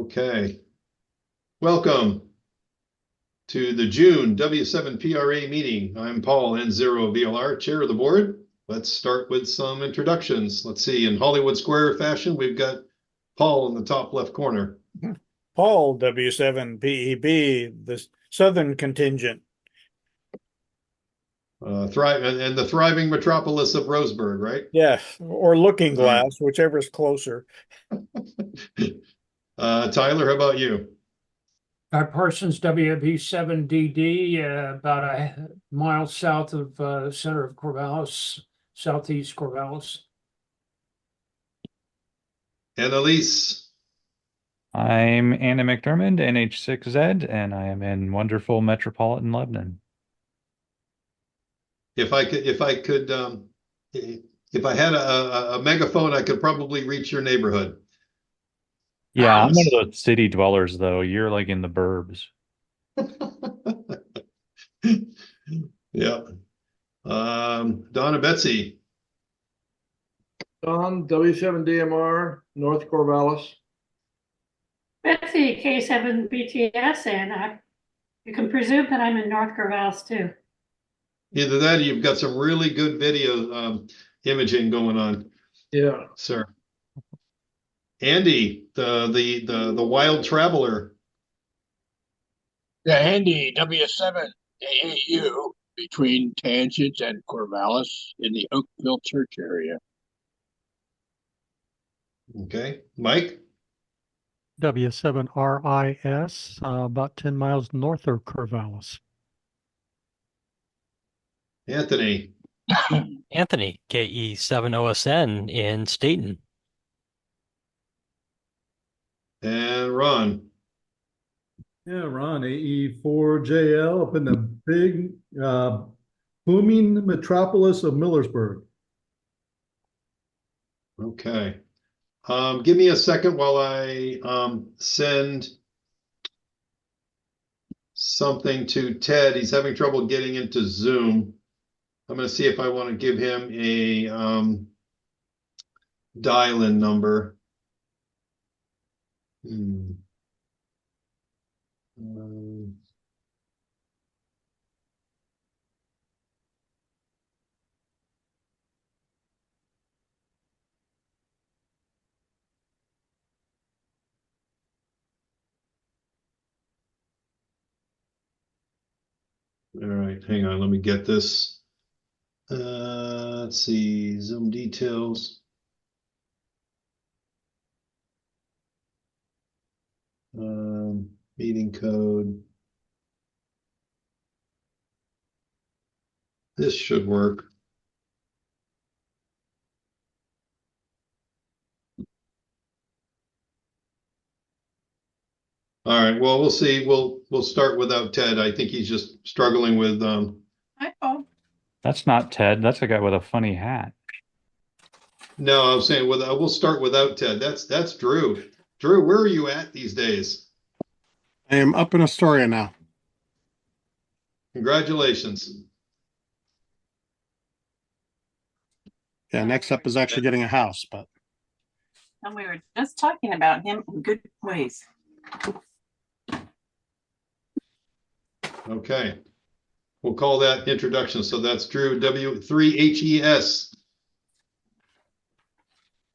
Okay. Welcome to the June W7PRA meeting. I'm Paul N0VLR, chair of the board. Let's start with some introductions. Let's see, in Hollywood Square fashion, we've got Paul in the top left corner. Paul, W7PEB, the Southern contingent. And the thriving metropolis of Roseburg, right? Yeah, or Looking All right. Glass, whichever's closer. Tyler, how about you? Parsons, WB7DD, about a mile south of the center of Corvallis, southeast Corvallis. And Elise. I'm Anna McDermott, NH6Z, and I am in wonderful metropolitan Lebanon. If I had a megaphone, I could probably reach your neighborhood. Yeah, I'm one of those city dwellers, though. You're like in the burbs. Yeah. Donna Betsy. Don, W7DMR, North Corvallis. Betsy, K7BTS, and you can presume that I'm in North Corvallis too. Either that or you've got some really good video imaging going on. Yeah. Sir. Andy, the wild traveler. Yeah, Andy, W7 AAU between Tangent and Corvallis in the Oakville Church area. Okay. Mike? W7RIS, about 10 miles north of Corvallis. Anthony. Anthony, KE7OSN in Staten. And Ron. Yeah, Ron, AE4JL up in the big booming metropolis of Millersburg. Okay. Give me a second while I send something to Ted. He's having trouble getting into Zoom. I'm going to see if I want to give him a dial-in number. All right, hang on, let me get this. Let's see, Zoom details. Meeting code. This should work. All right, well, we'll see. We'll start without Ted. I think he's just struggling with Hi, Paul. That's not Ted. That's a guy with a funny hat. No, I was saying we'll start without Ted. That's Drew. Drew, where are you at these days? I am up in Astoria now. Congratulations. Yeah, next up is actually getting a house, but And we were just talking about him in good ways. Okay. We'll call that introduction. So that's Drew, W3HES.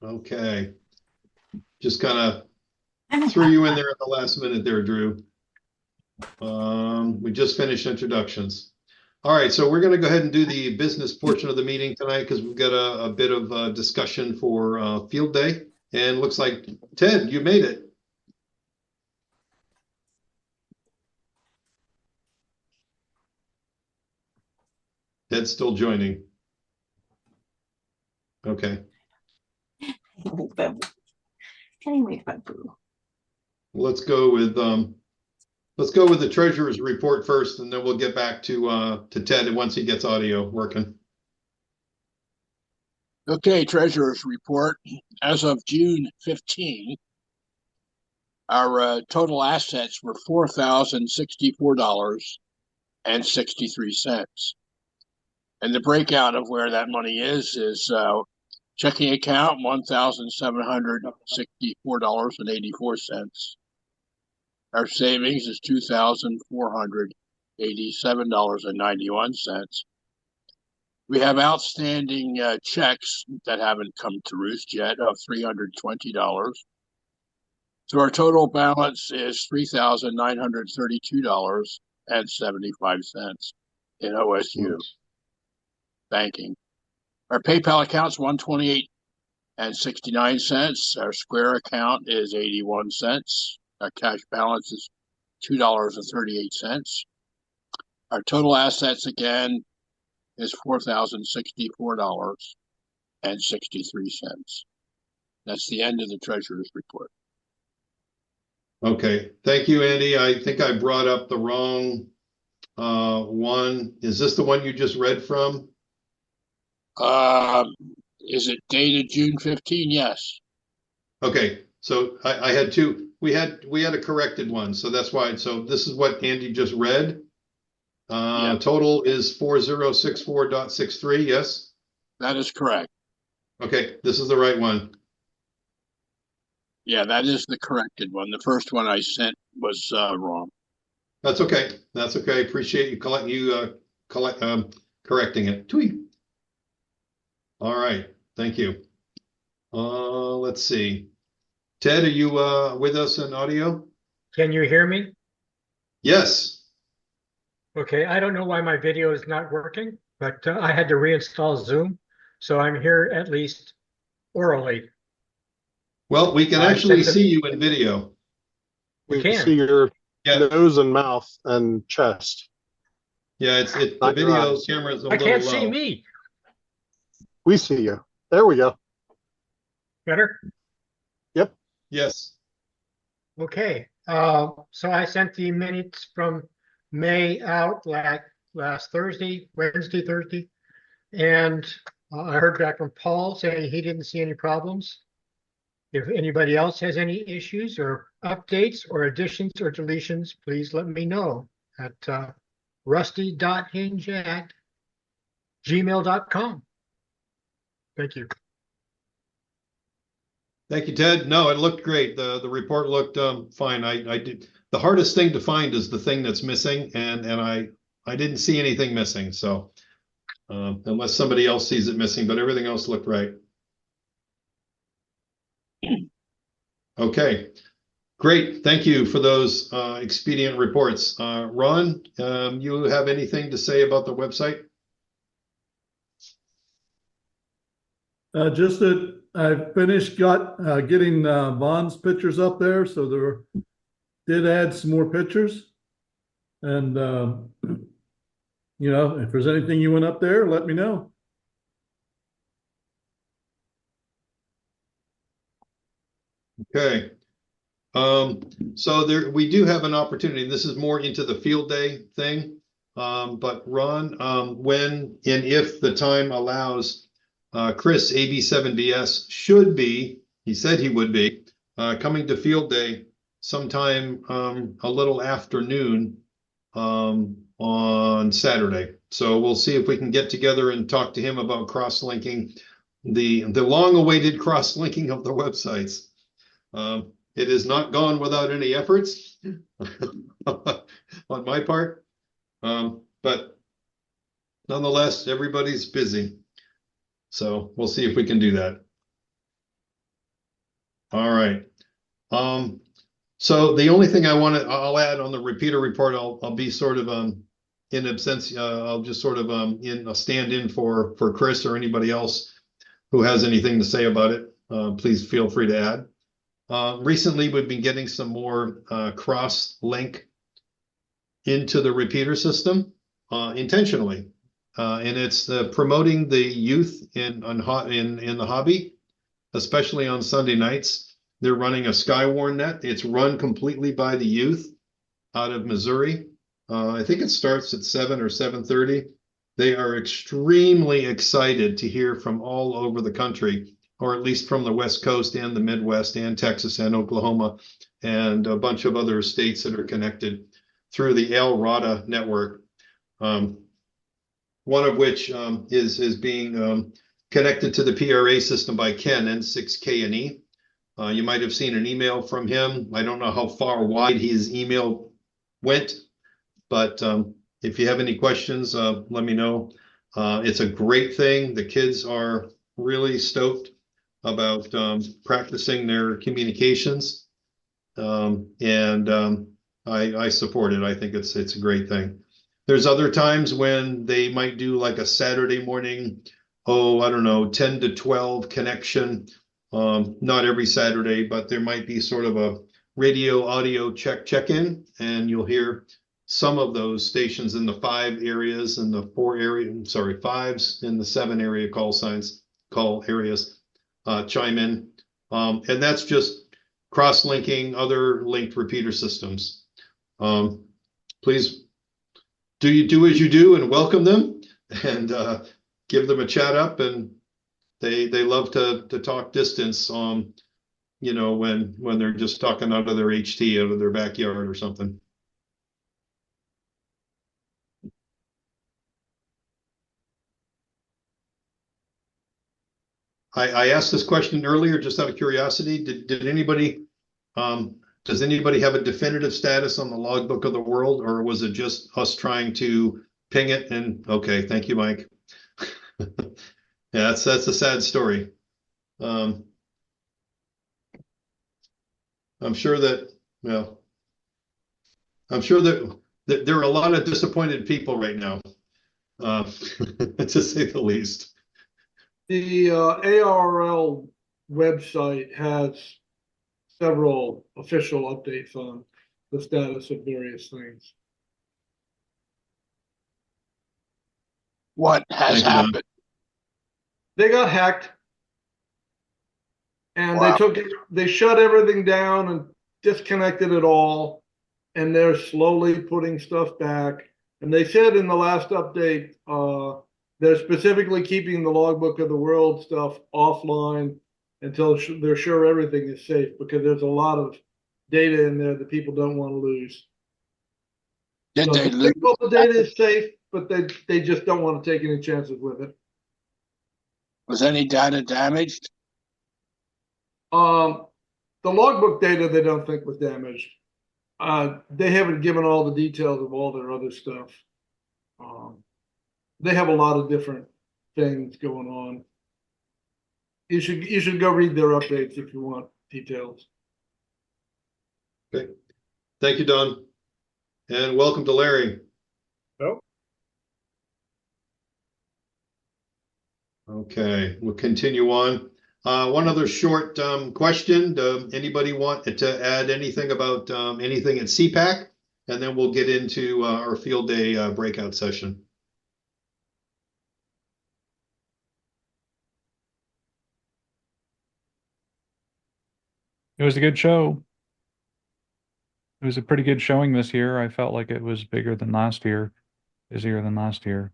Okay. Just kind of threw you in there at the last minute there, Drew. We just finished introductions. All right, so we're going to go ahead and do the business portion of the meeting tonight because we've got a bit of discussion for field day. And looks like, Ted, you made it. Ted's still joining. Okay. Anyway, Babu. Let's go with the treasurer's report first, and then we'll get back to Ted once he gets audio working. Okay, Treasurer's report. As of June 15, our total assets were $4,064.63. And the breakout of where that money is checking account $1,764.84. Our savings is $2,487.91. We have outstanding checks that haven't come to roost yet of $320. So our total balance is $3,932.75 in OSU banking. Our PayPal account's $128.69. Our Square account is 81 cents. Our cash balance is $2.38. Our total assets again is $4,064.63. That's the end of the treasurer's report. Okay, thank you, Andy. I think I brought up the wrong one. Is this the one you just read from? Is it dated June 15? Yes. Okay, so I had two. We had a corrected one, so that's why. So this is what Andy just read. Yeah. Total is 4064.63. Yes. That is correct. Okay, this is the right one. Yeah, that is the corrected one. The first one I sent was wrong. That's okay. That's okay. Appreciate you correcting it. Tweet. All right. Thank you. Let's see. Ted, are you with us in audio? Can you hear me? Yes. Okay, I don't know why my video is not working, but I had to reinstall Zoom, so I'm here at least orally. Well, we can actually see you in video. We can see your nose and mouth and chest. Yeah, the video camera is a little low. I can't see me. We see you. There we go. Better? Yep. Yes. Okay. So I sent the minutes from May out last Thursday, Thursday, and I heard back from Paul saying he didn't see any problems. If anybody else has any issues or updates or additions or deletions, please let me know at rusty.hinge@gmail.com. Thank you. Thank you, Ted. No, it looked great. The report looked fine. I did. The hardest thing to find is the thing that's missing, and I didn't see anything missing. So unless somebody else sees it missing, but everything else looked right. Okay, great. Thank you for those expedient reports. Ron, you have anything to say about the website? Just that I finished getting Vaughn's pictures up there, so there did add some more pictures. And you know, if there's anything you want up there, let me know. Okay. So we do have an opportunity. This is more into the field day thing. But Ron, when and if the time allows, Chris, AB7DS should be, he said he would be, coming to field day sometime a little afternoon on Saturday. So we'll see if we can get together and talk to him about cross-linking, the long-awaited cross-linking of the websites. It has not gone without any efforts on my part, but nonetheless, everybody's busy. So we'll see if we can do that. All right. So the only thing I'll add on the repeater report, I'll be sort of in absentia. I'll just sort of I'll stand in for Chris or anybody else who has anything to say about it. Please feel free to add. Recently, we've been getting some more cross-link into the repeater system intentionally, and it's promoting the youth in the hobby, especially on Sunday nights. They're running a Skywarn net. It's run completely by the youth out of Missouri. I think it starts at 7 or 7:30. They are extremely excited to hear from all over the country, or at least from the West Coast and the Midwest and Texas and Oklahoma and a bunch of other states that are connected through the El Rada network, one of which is being connected to the PRA system by Ken, N6K&E. You might have seen an email from him. I don't know how far wide his email went, but if you have any questions, let me know. It's a great thing. The kids are really stoked about practicing their communications, and I support it. I think it's a great thing. There's other times when they might do like a Saturday morning, I don't know, 10 to 12 connection. Not every Saturday, but there might be sort of a radio audio check-in, and you'll hear some of those stations in the 5 areas and the 4 5s in the 7 area call areas chime in. And that's just cross-linking other linked repeater systems. Please do as you do and welcome them, and give them a chat up, and they love to talk distance, when they're just talking out of their HT out of their backyard or something. I asked this question earlier just out of curiosity. Did anybody does anybody have a definitive status on the logbook of the world, or was it just us trying to ping it? And okay, thank you, Mike. Yeah, that's a sad story. I'm sure that there are a lot of disappointed people right now, to say the least. The ARRL website has several official updates on the status of various things. What has happened? They got hacked, and they shut everything down and disconnected it all, and they're slowly putting stuff back. And they said in the last update, they're specifically keeping the logbook of the world stuff offline until they're sure everything is safe, because there's a lot of data in there that people don't want to lose. Did they lose? All the data is safe, but they just don't want to take any chances with it. Was any data damaged? The logbook data they don't think was damaged. They haven't given all the details of all their other stuff. They have a lot of different things going on. You should go read their updates if you want details. Okay. Thank you, Don. And welcome to Larry. Oh. Okay, we'll continue on. One other short question. Anybody want to add anything about anything at CPAC? And then we'll get into our field day breakout session. It was a good show. It was a pretty good showing this year. I felt like it was bigger than last year, busier than last year.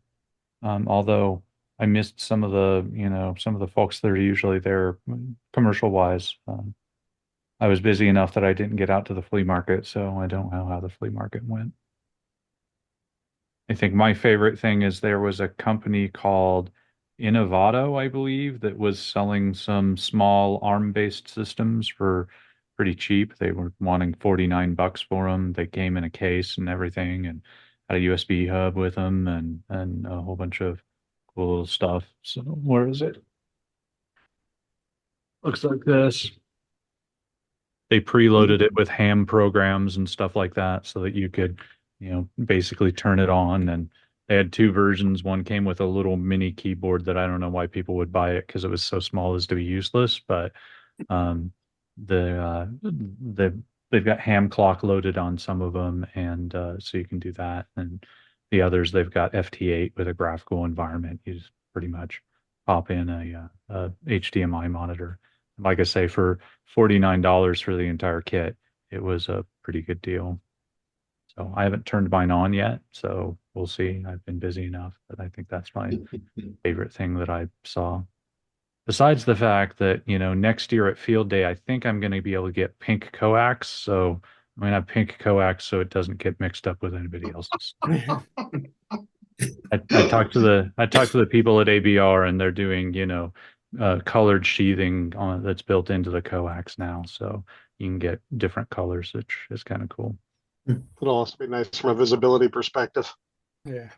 Although I missed some of the folks that are usually there commercial wise. I was busy enough that I didn't get out to the flea market, so I don't know how the flea market went. I think my favorite thing is there was a company called Innovato, I believe, that was selling some small ARM-based systems for pretty cheap. They were wanting $49 for them. They came in a case and everything, and had a USB hub with them, and a whole bunch of cool little stuff. So where is it? Looks like this. They preloaded it with ham programs and stuff like that so that you could, basically turn it on. And they had 2 versions. One came with a little mini keyboard that I don't know why people would buy it, because it was so small as to be useless. But they've got ham clock loaded on some of them, and so you can do that. And the others, they've got FT8 with a graphical environment. You just pretty much pop in a HDMI monitor. Like I say, for $49 for the entire kit, it was a pretty good deal. So I haven't turned mine on yet, so we'll see. I've been busy enough, but I think that's my favorite thing that I saw. Besides the fact that, next year at Field Day, I think I'm going to be able to get pink coax. So I'm going to have pink coax so it doesn't get mixed up with anybody else's. I talked to the people at ABR, and they're doing, colored sheathing on that's built into the coax now, so you can get different colors, which is kind of cool. It'll also be nice from a visibility perspective. Yeah.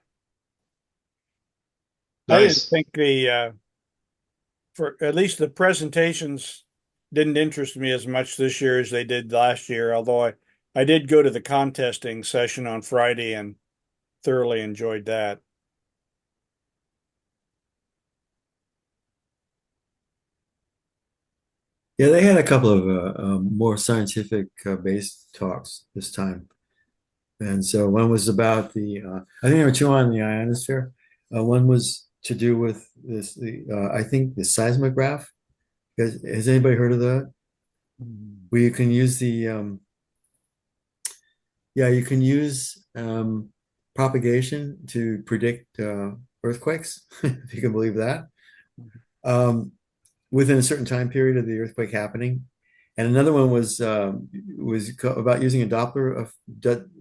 Nice. I didn't think for at least the presentations didn't interest me as much this year as they did last year, although I did go to the contesting session on Friday and thoroughly enjoyed that. Yeah, they had a couple of more scientific based talks this time. And so one was about I think there were two on the ionosphere. One was to do with I think the seismograph. Has anybody heard of that? Where you can use you can use propagation to predict earthquakes, if you can believe that, within a certain time period of the earthquake happening. And another one was about using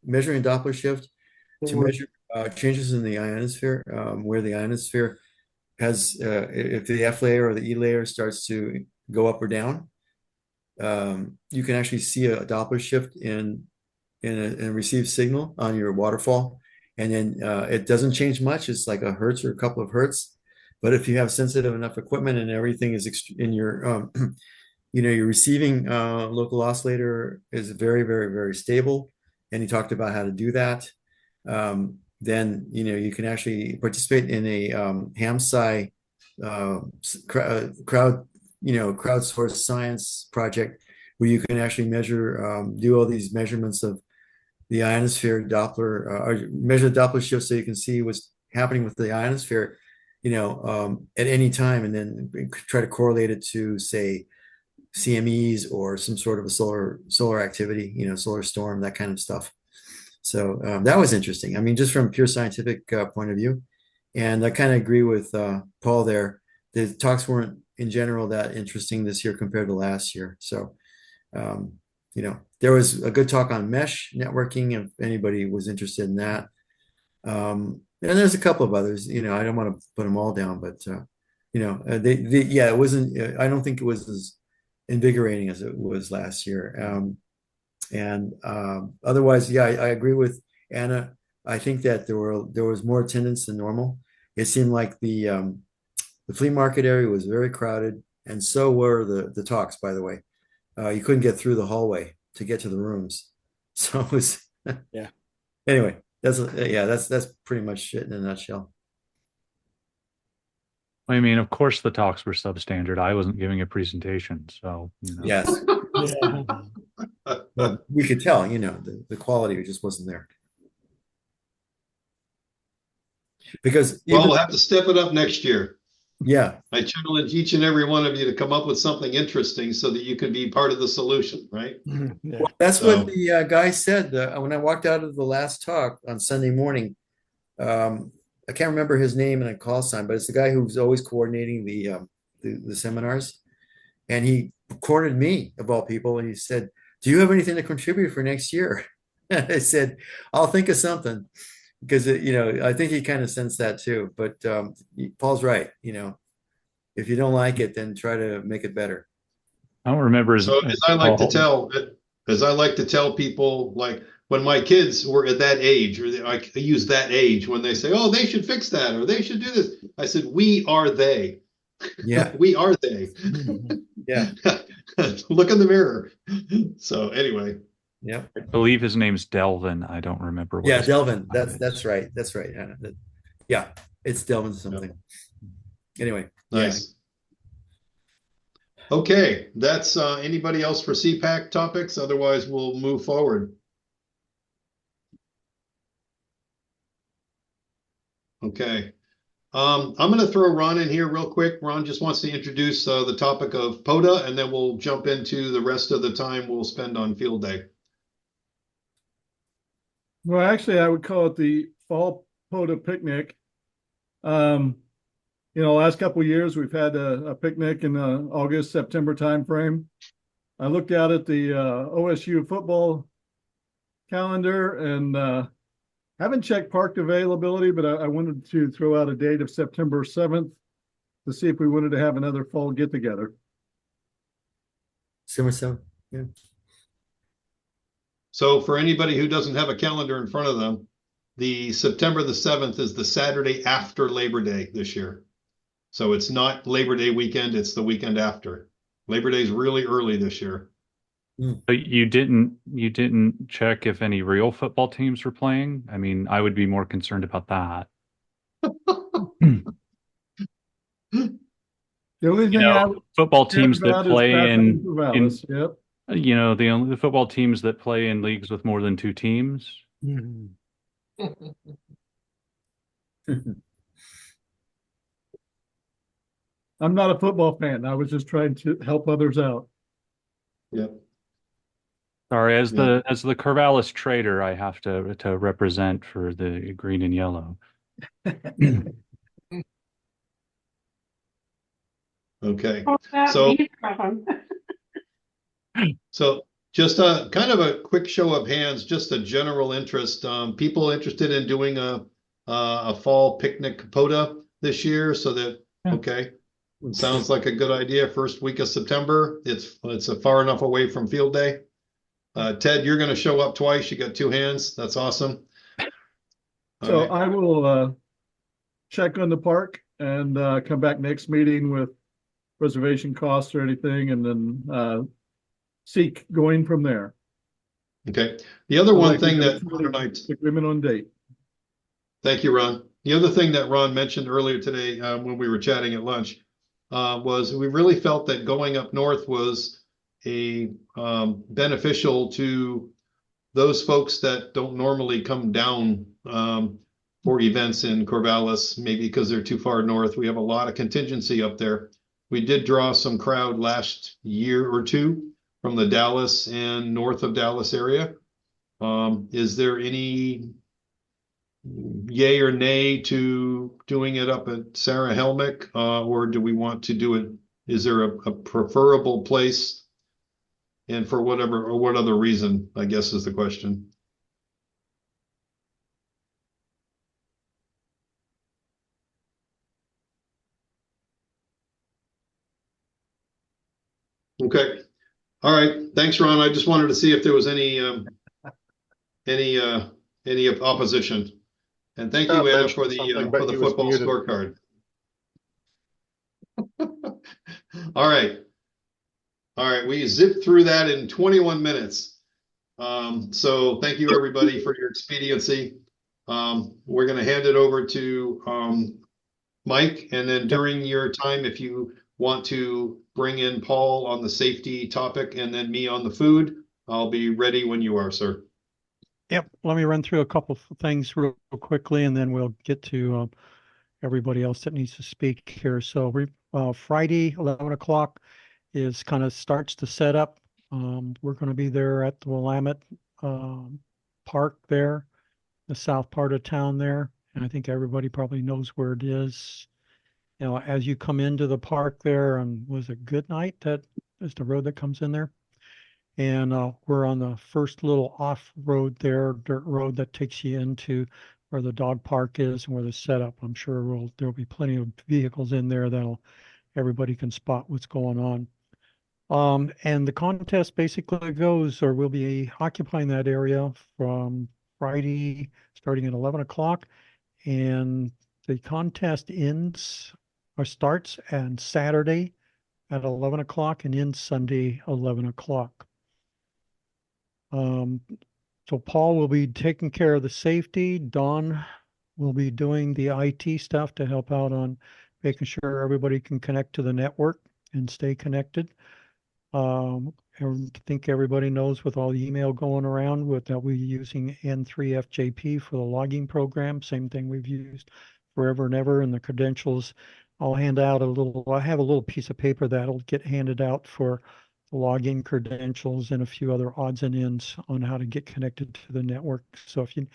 measuring a Doppler shift to measure changes in the ionosphere, where the ionosphere has, if the F layer or the E layer starts to go up or down, you can actually see a Doppler shift in a received signal on your waterfall. And then it doesn't change much. It's like a hertz or a couple of hertz. But if you have sensitive enough equipment and everything is in your your receiving local oscillator is very, very, very stable, and he talked about how to do that. Then you can actually participate in a HAMSCI crowdsourced science project where you can actually do all these measurements of the ionosphere Doppler, or measure the Doppler shift so you can see what's happening with the ionosphere, at any time, and then try to correlate it to, say, CMEs or some sort of a solar activity, solar storm, that kind of stuff. So that was interesting. I mean, just from a pure scientific point of view. And I kind of agree with Paul there. The talks weren't in general that interesting this year compared to last year. So, there was a good talk on mesh networking, if anybody was interested in that. And there's a couple of others, I don't want to put them all down, but, it wasn't, I don't think it was as invigorating as it was last year. Otherwise, I agree with Anna. I think that there was more attendance than normal. It seemed like the flea market area was very crowded, and so were the talks, by the way. You couldn't get through the hallway to get to the rooms. So it was yeah. Anyway, that's pretty much it in a nutshell. I mean, of course, the talks were substandard. I wasn't giving a presentation, so Yes. But we could tell, the quality just wasn't there. Because we'll have to step it up next year. Yeah. I challenge each and every one of you to come up with something interesting so that you can be part of the solution, right? Yeah. Well, that's what the guy said when I walked out of the last talk on Sunday morning. I can't remember his name and a call sign, but it's the guy who's always coordinating the seminars. And he cornered me, of all people, and he said, "Do you have anything to contribute for next year?" I said, "I'll think of something." Because, I think he kind of sensed that too. But Paul's right. If you don't like it, then try to make it better. I don't remember his. So as I like to tell people, like when my kids were at that age, or I use that age when they say, "Oh, they should fix that," or "They should do this," I said, "We are they." Yeah, we are they. Yeah. Look in the mirror. So anyway. Yeah, I believe his name's Delvin. I don't remember. Yeah, Delvin. That's right. That's right. Yeah, it's Delvin something. Anyway, nice. Yeah. Okay, that's anybody else for CPAC topics? Otherwise, we'll move forward. Okay. I'm going to throw Ron in here real quick. Ron just wants to introduce the topic of POTA, and then we'll jump into the rest of the time we'll spend on field day. Well, actually, I would call it the Fall POTA Picnic. Last couple of years, we've had a picnic in the August, September timeframe. I looked out at the OSU football calendar and haven't checked park availability, but I wanted to throw out a date of September 7th to see if we wanted to have another fall get together. Summer 7, yeah. So for anybody who doesn't have a calendar in front of them, the September the 7th is the Saturday after Labor Day this year. So it's not Labor Day weekend, it's the weekend after. Labor Day is really early this year. But you didn't check if any real football teams were playing? I mean, I would be more concerned about that. The only thing football teams that play in yep. The football teams that play in leagues with more than 2 teams. I'm not a football fan. I was just trying to help others out. Yep. Sorry, as the Corvallis trader, I have to represent for the green and yellow. Okay. So, so just a kind of a quick show of hands, just a general interest. People interested in doing a fall picnic POTA this year, so that okay, sounds like a good idea. First week of September. It's far enough away from field day. Ted, you're going to show up twice. You got 2 hands. That's awesome. So I will check on the park and come back next meeting with reservation costs or anything, and then seek going from there. Okay. The other one thing that agreement on date. Thank you, Ron. The other thing that Ron mentioned earlier today when we were chatting at lunch was we really felt that going up north was beneficial to those folks that don't normally come down for events in Corvallis, maybe because they're too far north. We have a lot of contingency up there. We did draw some crowd last year or 2 from the Dallas and north of Dallas area. Is there any yay or nay to doing it up at Sarah Helmick, or do we want to do it? Is there a preferable place, and for whatever or what other reason, I guess is the question. Okay. All right. Thanks, Ron. I just wanted to see if there was any opposition. And thank you, Anna, for the football scorecard. All right. All right. We zipped through that in 21 minutes. So thank you, everybody, for your expediency. We're going to hand it over to Mike. And then during your time, if you want to bring in Paul on the safety topic and then me on the food, I'll be ready when you are, sir. Yep. Let me run through a couple of things real quickly, and then we'll get to everybody else that needs to speak here. So Friday, 11 o'clock is kind of starts the setup. We're going to be there at the Willamette Park there, the south part of town there. And I think everybody probably knows where it is. You know, as you come into the park there, and was it Goodnight that is the road that comes in there? And we're on the first little off road there, dirt road that takes you into where the dog park is and where the setup. I'm sure there'll be plenty of vehicles in there everybody can spot what's going on. And the contest basically goes, or we'll be occupying that area from Friday starting at 11 o'clock, and the contest starts on Saturday at 11 o'clock and ends Sunday 11 o'clock. So Paul will be taking care of the safety. Don will be doing the IT stuff to help out on making sure everybody can connect to the network and stay connected. I think everybody knows with all the email going around that we're using N3FJP for the logging program. Same thing we've used forever and ever. And the credentials, I have a little piece of paper that'll get handed out for the login credentials and a few other odds and ends on how to get connected to the network. So if you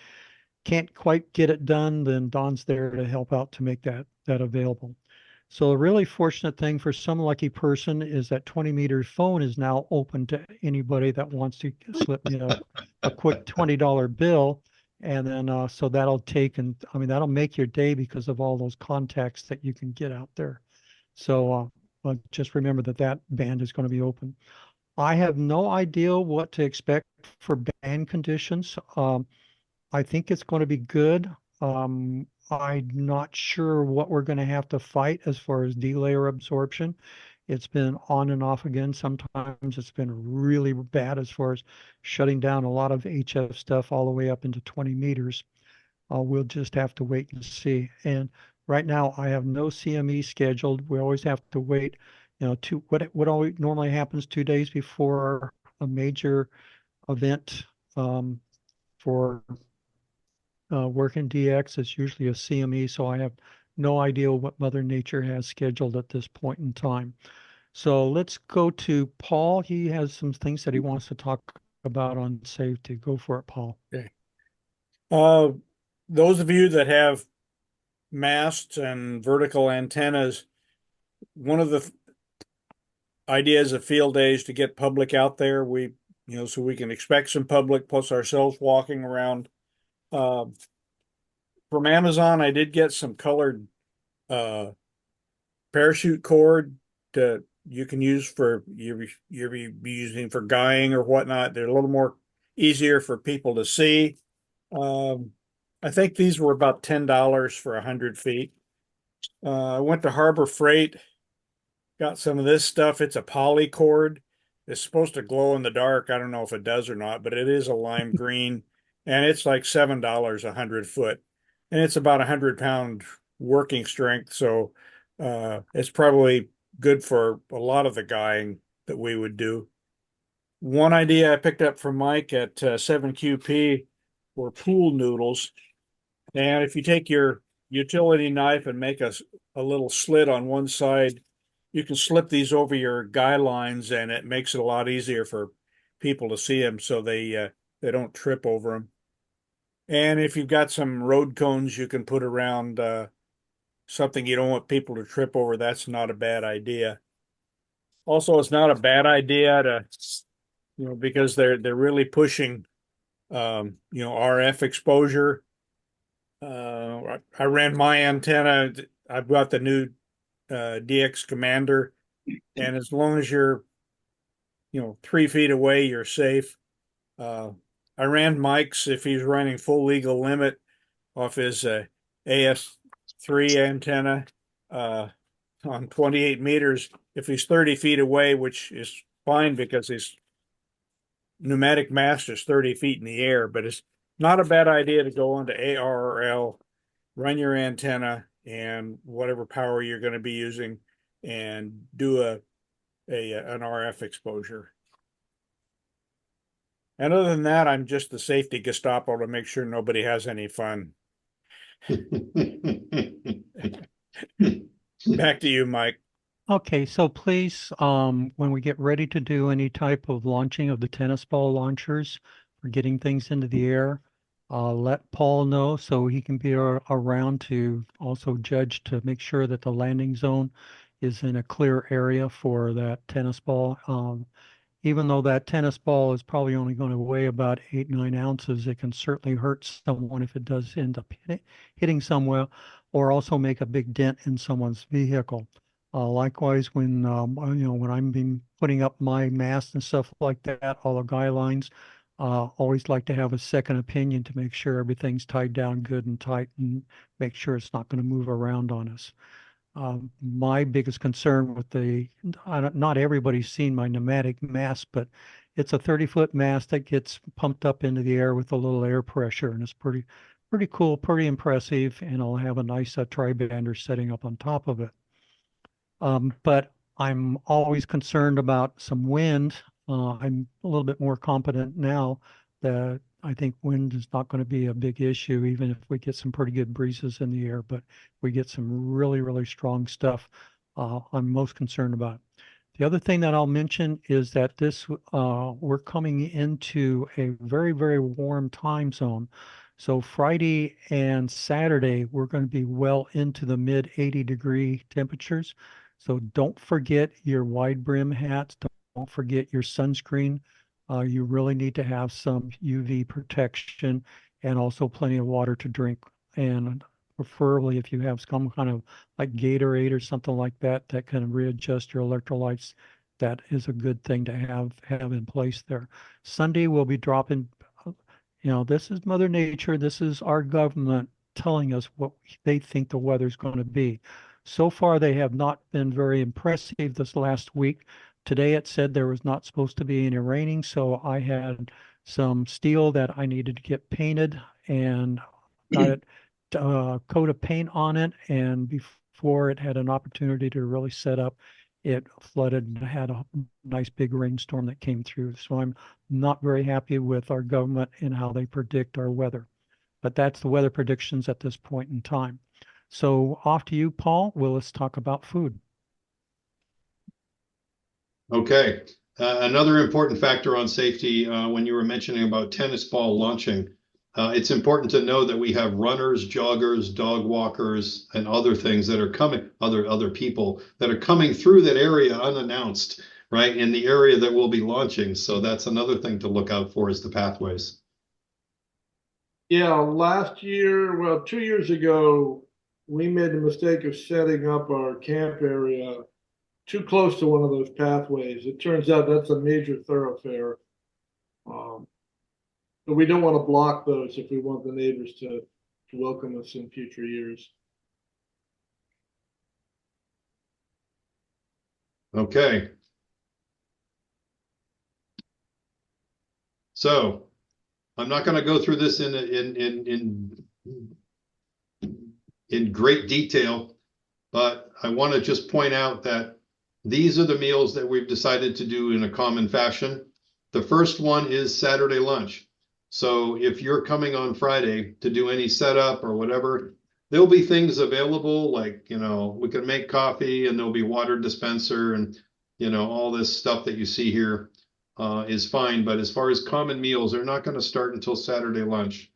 can't quite get it done, then Don's there to help out to make that available. So a really fortunate thing for some lucky person is that 20 meter phone is now open to anybody that wants to slip me a quick $20 bill. And then so that'll make your day because of all those contacts that you can get out there. So just remember that that band is going to be open. I have no idea what to expect for band conditions. I think it's going to be good. I'm not sure what we're going to have to fight as far as delayer absorption. It's been on and off again. Sometimes it's been really bad as far as shutting down a lot of HF stuff all the way up into 20 meters. We'll just have to wait and see. And right now, I have no CME scheduled. We always have to wait, what always normally happens 2 days before a major event for working DX is usually a CME. So I have no idea what Mother Nature has scheduled at this point in time. So let's go to Paul. He has some things that he wants to talk about on safety. Go for it, Paul. Okay. Those of you that have masts and vertical antennas, one of the ideas of field days to get public out there, so we can expect some public plus ourselves walking around. From Amazon, I did get some colored parachute cord that you can use for you're using for guying or whatnot. They're a little more easier for people to see. I think these were about $10 for 100 feet. I went to Harbor Freight, got some of this stuff. It's a poly cord. It's supposed to glow in the dark. I don't know if it does or not, but it is a lime green, and it's like $7 a 100 foot, and it's about 100-pound working strength. So it's probably good for a lot of the guying that we would do. One idea I picked up from Mike at 7QP were pool noodles. And if you take your utility knife and make a little slit on one side, you can slip these over your guy lines, and it makes it a lot easier for people to see them so they don't trip over them. And if you've got some road cones you can put around something you don't want people to trip over, that's not a bad idea. Also, it's not a bad idea to, because they're really pushing, RF exposure. I ran my antenna. I've got the new DX Commander, and as long as you're, 3 feet away, you're safe. I ran Mike's, if he's running full legal limit, off his AS3 antenna on 28 meters. If he's 30 feet away, which is fine because his pneumatic mast is 30 feet in the air, but it's not a bad idea to go onto ARRL, run your antenna and whatever power you're going to be using, and do an RF exposure. And other than that, I'm just the safety Gestapo to make sure nobody has any fun. Back to you, Mike. Okay, so please, when we get ready to do any type of launching of the tennis ball launchers for getting things into the air, let Paul know so he can be around to also judge to make sure that the landing zone is in a clear area for that tennis ball. Even though that tennis ball is probably only going to weigh about 8-9 ounces, it can certainly hurt someone if it does end up hitting somewhere, or also make a big dent in someone's vehicle. Likewise, when when I'm been putting up my mast and stuff like that, all the guy lines, always like to have a second opinion to make sure everything's tied down good and tight, and make sure it's not going to move around on us. My biggest concern with not everybody's seen my pneumatic mast, but it's a 30-foot mast that gets pumped up into the air with a little air pressure, and it's pretty cool, pretty impressive, and I'll have a nice tri-bander setting up on top of it. But I'm always concerned about some wind. I'm a little bit more confident now that I think wind is not going to be a big issue, even if we get some pretty good breezes in the air, but we get some really, really strong stuff. I'm most concerned about. The other thing that I'll mention is that we're coming into a very, very warm time zone. So Friday and Saturday, we're going to be well into the mid 80-degree temperatures. So don't forget your wide brim hats. Don't forget your sunscreen. You really need to have some UV protection and also plenty of water to drink. And preferably if you have some kind of like Gatorade or something like that, that can readjust your electrolytes. That is a good thing to have in place there. Sunday we'll be dropping, this is Mother Nature. This is our government telling us what they think the weather's going to be. So far, they have not been very impressive this last week. Today it said there was not supposed to be any raining, so I had some steel that I needed to get painted and got it coat of paint on it. And before it had an opportunity to really set up, it flooded and had a nice big rainstorm that came through. So I'm not very happy with our government and how they predict our weather. But that's the weather predictions at this point in time. So off to you, Paul. Let's talk about food. Okay. Another important factor on safety, when you were mentioning about tennis ball launching, it's important to know that we have runners, joggers, dog walkers, and other things that are coming, other people that are coming through that area unannounced, right, in the area that we'll be launching. So that's another thing to look out for, is the pathways. Yeah, last year, well, 2 years ago, we made the mistake of setting up our camp area too close to one of those pathways. It turns out that's a major thoroughfare. But we don't want to block those if we want the neighbors to welcome us in future years. Okay. So I'm not going to go through this in great detail, but I want to just point out that these are the meals that we've decided to do in a common fashion. The first one is Saturday lunch. So if you're coming on Friday to do any setup or whatever, there'll be things available, like, we can make coffee, and there'll be water dispenser, and, all this stuff that you see here is fine. But as far as common meals, they're not going to start until Saturday lunch.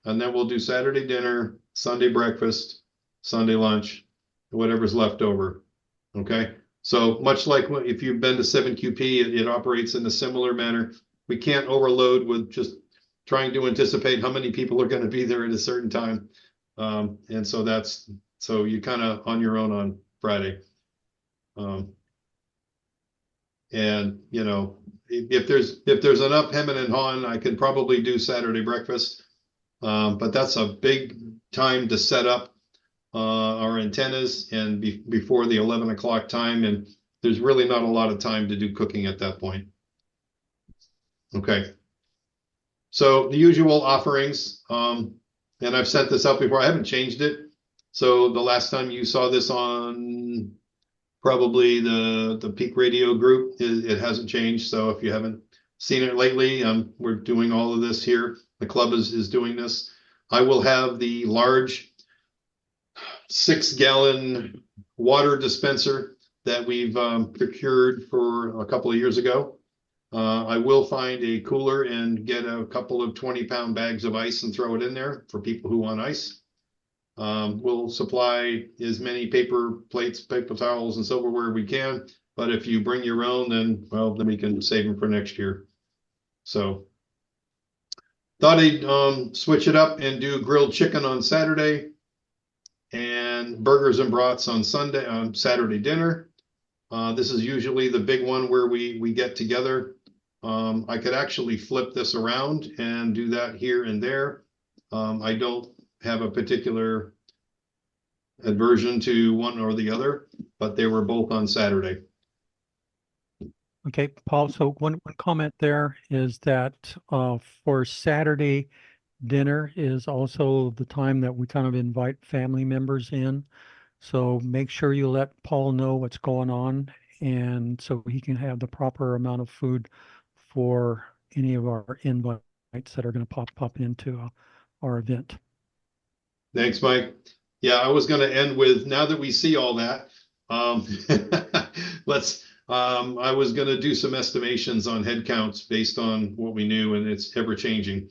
And then we'll do Saturday dinner, Sunday breakfast, Sunday lunch, whatever's left over. Okay. So much like if you've been to 7QP, it operates in a similar manner. We can't overload with just trying to anticipate how many people are going to be there at a certain time. And so you kind of on your own on Friday. And if there's enough hemming and hawing, I can probably do Saturday breakfast. But that's a big time to set up our antennas and before the 11 o'clock time. And there's really not a lot of time to do cooking at that point. Okay. So the usual offerings, and I've sent this out before. I haven't changed it. So the last time you saw this on probably the Peak Radio group, it hasn't changed. So if you haven't seen it lately, we're doing all of this here. The club is doing this. I will have the large 6-gallon water dispenser that we've procured for a couple of years ago. I will find a cooler and get a couple of 20-pound bags of ice and throw it in there for people who want ice. We'll supply as many paper plates, paper towels, and silverware we can. But if you bring your own, then we can save them for next year. So thought I'd switch it up and do grilled chicken on Saturday and burgers and brats on Saturday dinner. This is usually the big one where we get together. I could actually flip this around and do that here and there. I don't have a particular aversion to one or the other, but they were both on Saturday. Okay, Paul, so one comment there is that for Saturday dinner is also the time that we kind of invite family members in. So make sure you let Paul know what's going on, and so he can have the proper amount of food for any of our invites that are going to pop into our event. Thanks, Mike. Yeah, I was going to end with, now that we see all that, I was going to do some estimations on head counts based on what we knew, and it's ever changing.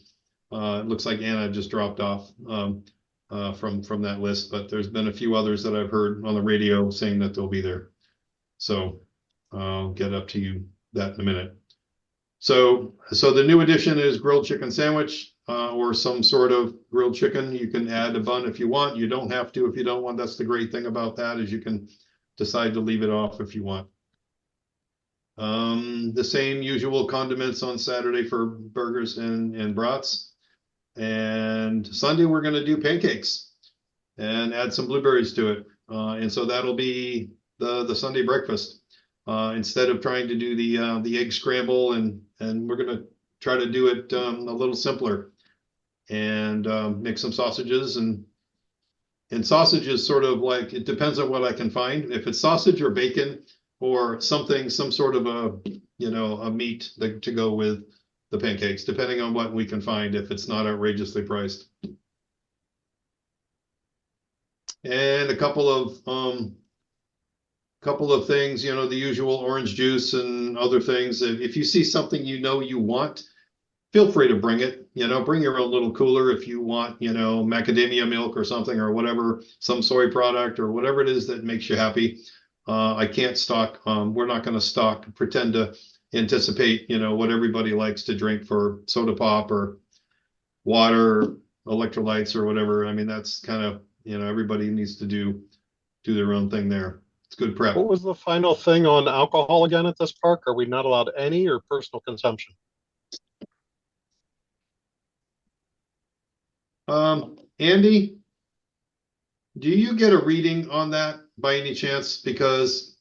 It looks like Anna just dropped off from that list, but there's been a few others that I've heard on the radio saying that they'll be there. So I'll get up to you that in a minute. So the new addition is grilled chicken sandwich. or some sort of grilled chicken. You can add a bun if you want. You don't have to if you don't want. That's the great thing about that, is you can decide to leave it off if you want. The same usual condiments on Saturday for burgers and brats. And Sunday we're going to do pancakes and add some blueberries to it. And so that'll be the Sunday breakfast. Instead of trying to do the egg scramble, and we're going to try to do it a little simpler, and make some sausages. And sausage is sort of like, it depends on what I can find. If it's sausage or bacon or something, some sort of a meat to go with the pancakes, depending on what we can find, if it's not outrageously priced. And a couple of things, the usual orange juice and other things. If you see something you want, feel free to bring it. Bring your own little cooler if you want, macadamia milk or something, or whatever, some soy product or whatever it is that makes you happy. I can't stock. We're not going to pretend to anticipate, what everybody likes to drink for soda pop or water, electrolytes or whatever. I mean, that's kind of, everybody needs to do their own thing there. It's good prep. What was the final thing on alcohol again at this park? Are we not allowed any or personal consumption? Andy, do you get a reading on that by any chance? Because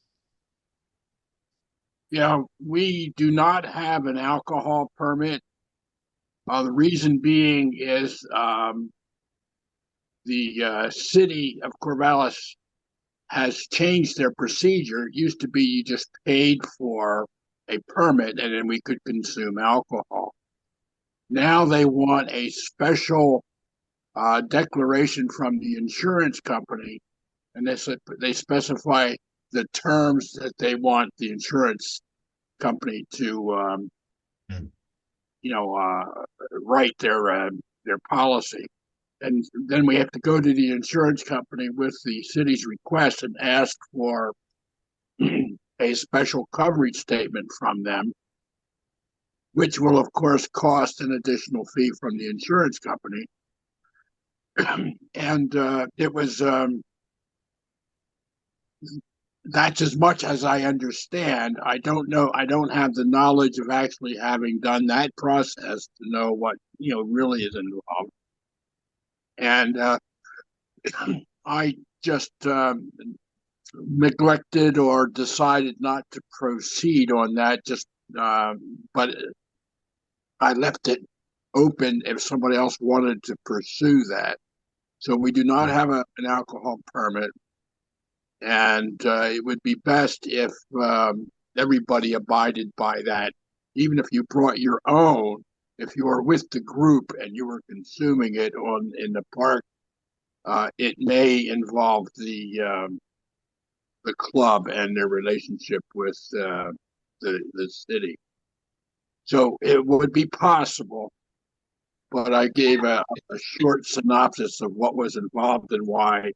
we do not have an alcohol permit. The reason being is the city of Corvallis has changed their procedure. It used to be you just paid for a permit and then we could consume alcohol. Now they want a special declaration from the insurance company, and they specify the terms that they want the insurance company to write their policy. And then we have to go to the insurance company with the city's request and ask for a special coverage statement from them, which will of course cost an additional fee from the insurance company. And it was that's as much as I understand. I don't know. I don't have the knowledge of actually having done that process to know what really is involved. And I just neglected or decided not to proceed on that. But I left it open if somebody else wanted to pursue that. So we do not have an alcohol permit, and it would be best if everybody abided by that. Even if you brought your own, if you were with the group and you were consuming it in the park, it may involve the club and their relationship with the city. So it would be possible, but I gave a short synopsis of what was involved and why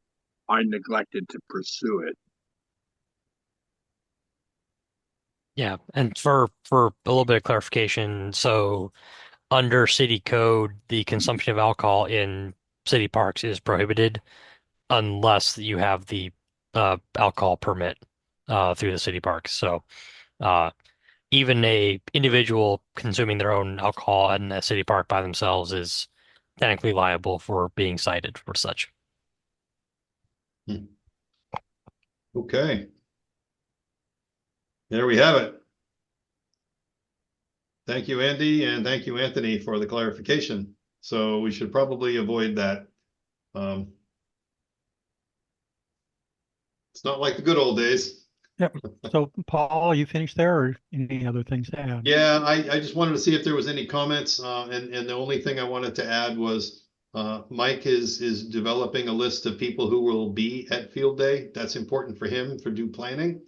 I neglected to pursue it. Yeah, and for a little bit of clarification, so under city code, the consumption of alcohol in city parks is prohibited unless you have the alcohol permit through the city parks. So even a individual consuming their own alcohol in a city park by themselves is technically liable for being cited for such. Okay. There we have it. Thank you, Andy, and thank you, Anthony, for the clarification. So we should probably avoid that. It's not like the good old days. Yep. So, Paul, you finished there, or any other things to add? Yeah, I just wanted to see if there was any comments, and the only thing I wanted to add was Mike is developing a list of people who will be at Field Day. That's important for him for due planning,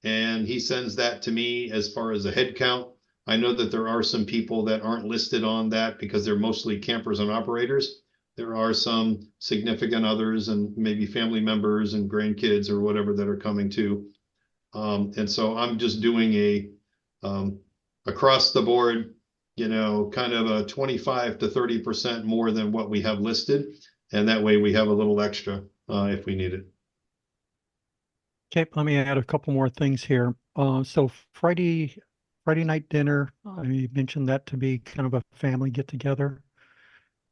and he sends that to me as far as a head count. I know that there are some people that aren't listed on that because they're mostly campers and operators. There are some significant others and maybe family members and grandkids or whatever that are coming too. And so I'm just doing a across the board, kind of a 25 to 30% more than what we have listed. And that way we have a little extra if we need it. Okay, let me add a couple more things here. So Friday night dinner, I mentioned that to be kind of a family get together.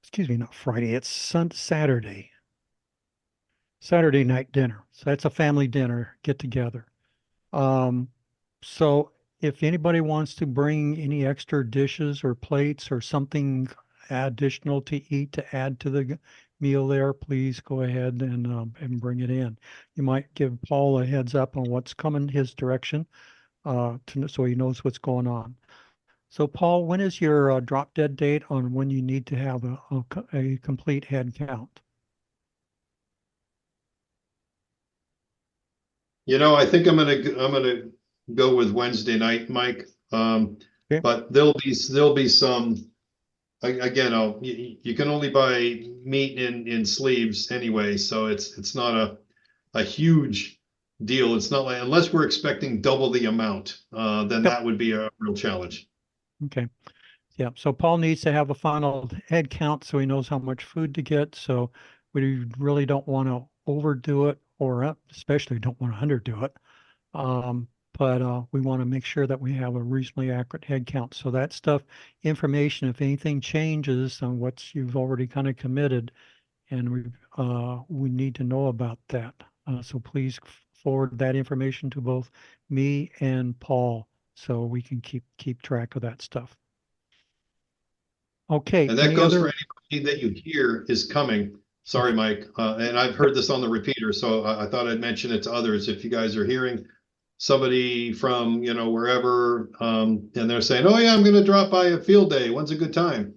Excuse me, not Friday, it's Saturday. Saturday night dinner. So that's a family dinner get together. So if anybody wants to bring any extra dishes or plates or something additional to eat to add to the meal there, please go ahead and bring it in. You might give Paul a heads up on what's coming his direction, so he knows what's going on. So Paul, when is your drop dead date on when you need to have a complete head count? I think I'm gonna go with Wednesday night, Mike. Okay. But there'll be some. Again, you can only buy meat in sleeves anyway, so it's not a huge deal. It's not like, unless we're expecting double the amount, then that would be a real challenge. Okay. Yeah. So Paul needs to have a final head count so he knows how much food to get. So we really don't want to overdo it, or especially don't want to underdo it. But we want to make sure that we have a reasonably accurate head count. So that stuff, information, if anything changes on what you've already kind of committed, and we need to know about that. So please forward that information to both me and Paul so we can keep track of that stuff. Okay. And that goes for anybody that you hear is coming. Sorry, Mike. And I've heard this on the repeater, so I thought I'd mention it to others. If you guys are hearing somebody from, wherever, and they're saying, oh yeah, I'm going to drop by a field day. When's a good time?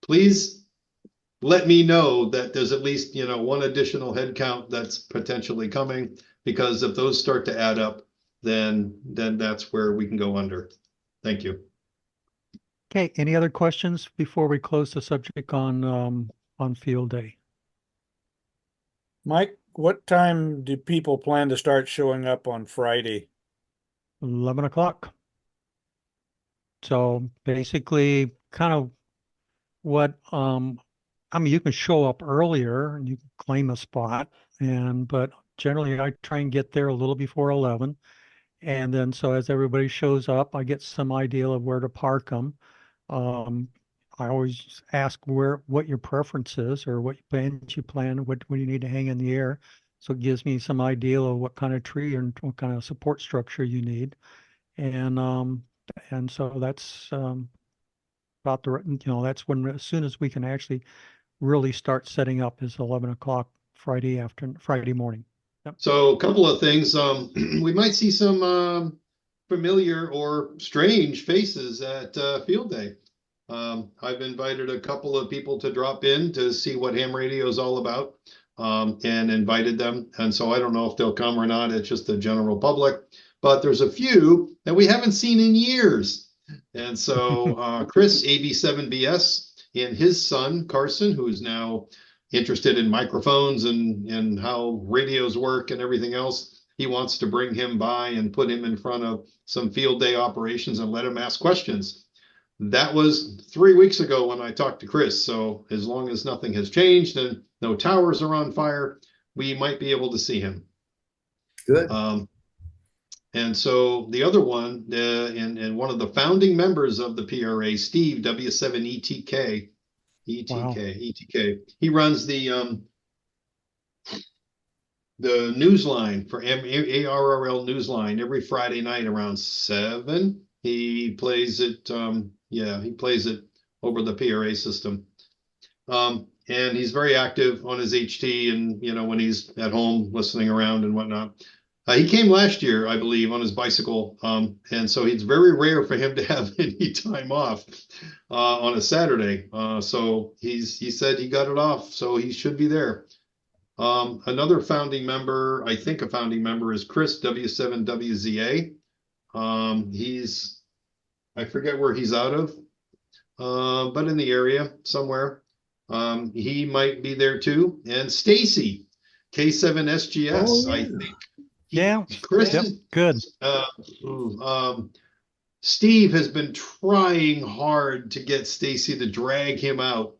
Please let me know that there's at least, one additional head count that's potentially coming, because if those start to add up, then that's where we can go under. Thank you. Okay. Any other questions before we close the subject on field day? Mike, what time do people plan to start showing up on Friday? 11 o'clock. So basically kind of what, you can show up earlier and you can claim a spot, but generally I try and get there a little before 11. And then, so as everybody shows up, I get some idea of where to park them. I always ask what your preference is, or what bench you plan, what you need to hang in the air. So it gives me some idea of what kind of tree and what kind of support structure you need. And so that's about that's when, as soon as we can actually really start setting up, is 11 o'clock Friday morning. Yep. So a couple of things. We might see some familiar or strange faces at field day. I've invited a couple of people to drop in to see what ham radio is all about, and invited them. And so I don't know if they'll come or not. It's just the general public. But there's a few that we haven't seen in years. And so Chris, AB7BS, and his son, Carson, who is now interested in microphones and how radios work and everything else, he wants to bring him by and put him in front of some field day operations and let him ask questions. That was 3 weeks ago when I talked to Chris. So as long as nothing has changed and no towers are on fire, we might be able to see him. Good. And so the other one, and one of the founding members of the PRA, Steve, W7ETK, ETK, he runs the Newsline for ARRL Newsline every Friday night around 7. He plays it, he plays it over the PRA system. And he's very active on his HT and, when he's at home listening around and whatnot. He came last year, I believe, on his bicycle. And so it's very rare for him to have any time off on a Saturday. So he said he got it off, so he should be there. Another founding member, I think a founding member, is Chris, W7WZA. I forget where he's out of, but in the area somewhere. He might be there too. And Stacy, K7SGS, I think. Yeah, Chris, yep, good. Steve has been trying hard to get Stacy to drag him out.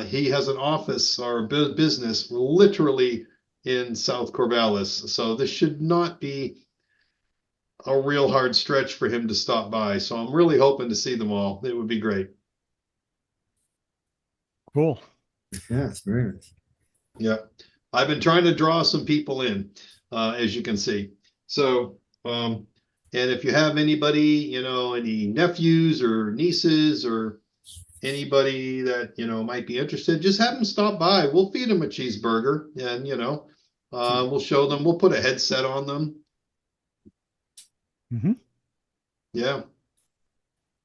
He has an office or business literally in South Corvallis, so this should not be a real hard stretch for him to stop by. So I'm really hoping to see them all. It would be great. Cool. Yeah, it's very nice. Yeah, I've been trying to draw some people in, as you can see. So, and if you have anybody, you know, any nephews or nieces or anybody that, you know, might be interested, just have them stop by. We'll feed them a cheeseburger and, you know, we'll show them, we'll put a headset on them. Mm-hmm. Yeah.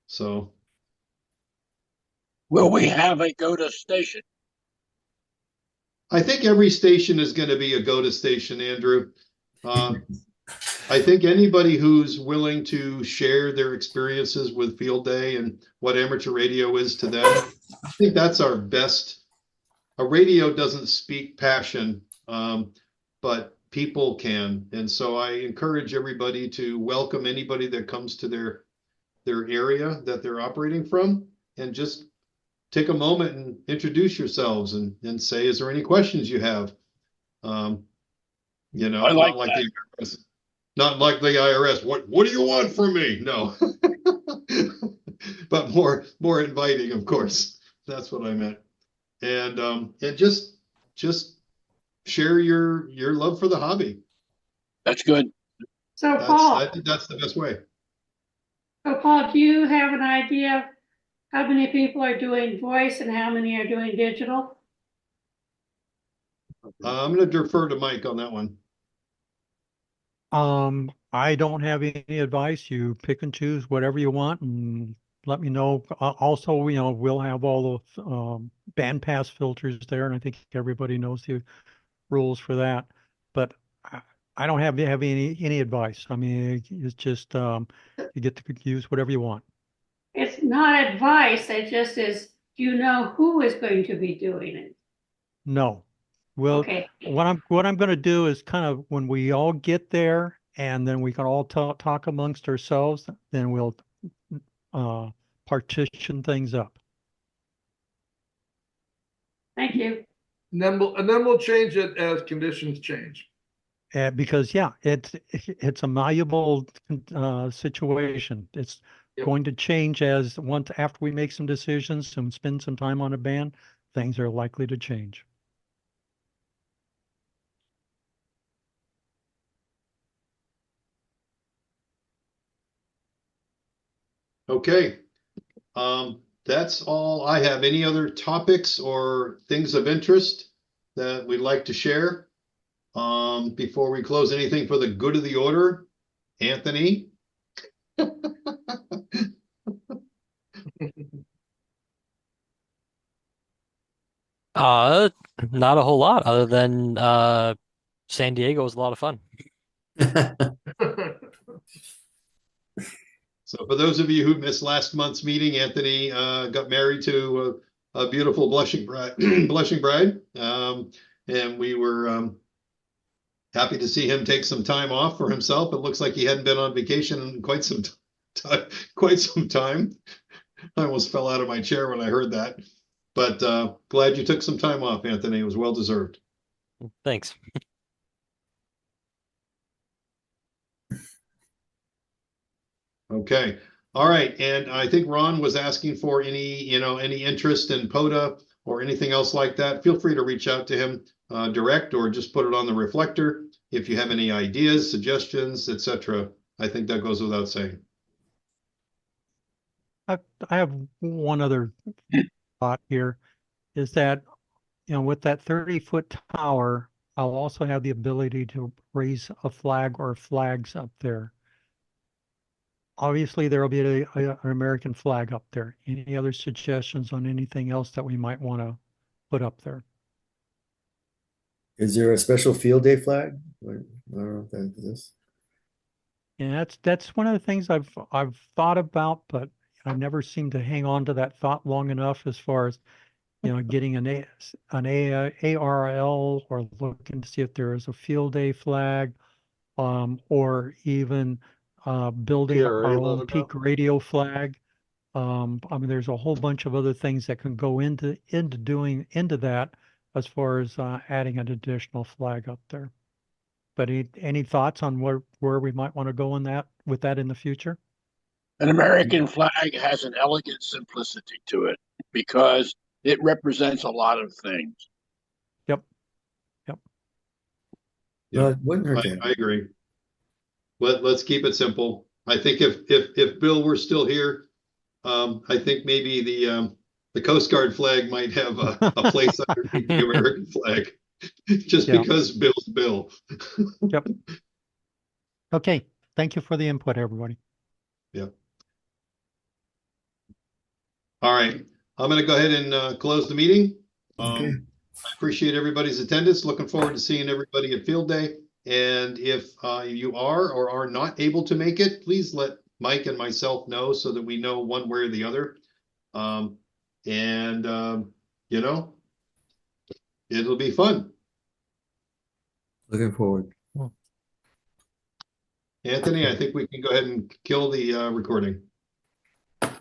So. Will we have a GOTA station? I think every station is going to be a GOTA station, Andrew. I think anybody who's willing to share their experiences with Field Day and what amateur radio is to them, I think that's our best. A radio doesn't speak passion, but people can. And so I encourage everybody to welcome anybody that comes to their area that they're operating from, and just take a moment and introduce yourselves and say, is there any questions you have? You know, I like not like the IRS. Not like the IRS. What do you want from me? No, but more inviting, of course. That's what I meant. And just share your love for the hobby. That's good. So Paul, I think that's the best way. So Paul, do you have an idea of how many people are doing voice and how many are doing digital? I'm going to defer to Mike on that one. I don't have any advice. You pick and choose whatever you want and let me know. Also, you know, we'll have all the band pass filters there, and I think everybody knows the rules for that. But I don't have any advice. I mean, it's just you get to use whatever you want. It's not advice. It just is, do you know who is going to be doing it? No. Well, okay. What I'm going to do is kind of when we all get there, and then we can all talk amongst ourselves, then we'll partition things up. Thank you. And then we'll change it as conditions change. Because yeah, it's a malleable situation. It's going to change after we make some decisions and spend some time on a band, things are likely to change. Okay. That's all I have. Any other topics or things of interest that we'd like to share before we close? Anything for the good of the order? Anthony? Not a whole lot other than San Diego was a lot of fun. So for those of you who missed last month's meeting, Anthony got married to a beautiful blushing bride, and we were happy to see him take some time off for himself. It looks like he hadn't been on vacation in quite some time. I almost fell out of my chair when I heard that. But glad you took some time off, Anthony. It was well deserved. Thanks. Okay. All right. And I think Ron was asking for any interest in POTA or anything else like that. Feel free to reach out to him direct, or just put it on the reflector if you have any ideas, suggestions, etc. I think that goes without saying. I have one other thought here, is that, with that 30-foot tower, I'll also have the ability to raise a flag or flags up there. Obviously, there will be an American flag up there. Any other suggestions on anything else that we might want to put up there? Is there a special field day flag? I don't know if that is. Yeah, that's one of the things I've thought about, but I never seem to hang on to that thought long enough as far as, getting an ARL or looking to see if there is a field day flag, or even building PRA our own logo. peak radio flag. I mean, there's a whole bunch of other things that can go into that as far as adding an additional flag up there. But any thoughts on where we might want to go with that in the future? An American flag has an elegant simplicity to it because it represents a lot of things. Yep. Yeah, it wouldn't hurt to I agree. Let's keep it simple. I think if Bill were still here, I think maybe the Coast Guard flag might have a place underneath the American flag, just because Bill's Bill. Yep. Okay. Thank you for the input, everybody. Yeah. All right. I'm going to go ahead and close the meeting. Okay. I appreciate everybody's attendance. Looking forward to seeing everybody at Field Day. And if you are or are not able to make it, please let Mike and myself know so that we know one way or the other. You know, it'll be fun. Looking forward. Anthony, I think we can go ahead and kill the recording.